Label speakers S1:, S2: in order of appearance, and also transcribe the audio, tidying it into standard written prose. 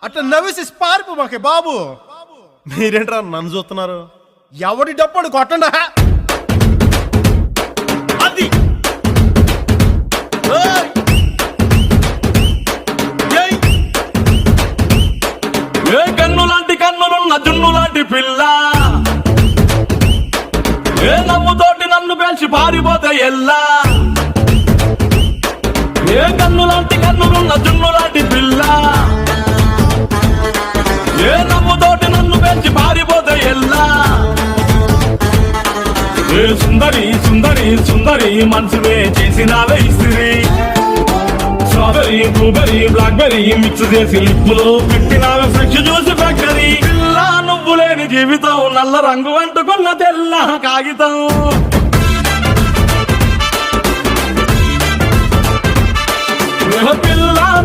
S1: అట్లా నవ్వేసి పారిపో మాకే బాబు.
S2: మీరేంట్రా నన్ను చూస్తున్నారు?
S1: ఎవడి డప్పుడు కొట్టండా.
S2: అది
S3: ఏ కన్ను లాంటి కన్నులున్న జున్ను లాంటి పిల్ల, ఏ నమ్ముతోటి నన్ను పేల్చి పారిపోతే ఎల్లా. ఏ కన్ను లాంటి కన్నులున్న జున్ను లాంటి పిల్ల, ఏ నమ్ముతోటి నన్ను పేల్చి పారిపోతే ఎల్లా. ఏ సుందరి సుందరి సుందరి మనసువే చేసినావే ఇస్త్రీ, స్ట్రాబెరీ బ్లూబెరీ బ్లాక్బెరీ మిక్స్ చేసి లిప్పులో పెట్టినావే ఫ్రెష్ జ్యూస్ ఫ్యాక్టరీ. పిల్ల నువ్వు లేని జీవితం నల్ల రంగు అంటుకున్న తెల్ల కాగితం.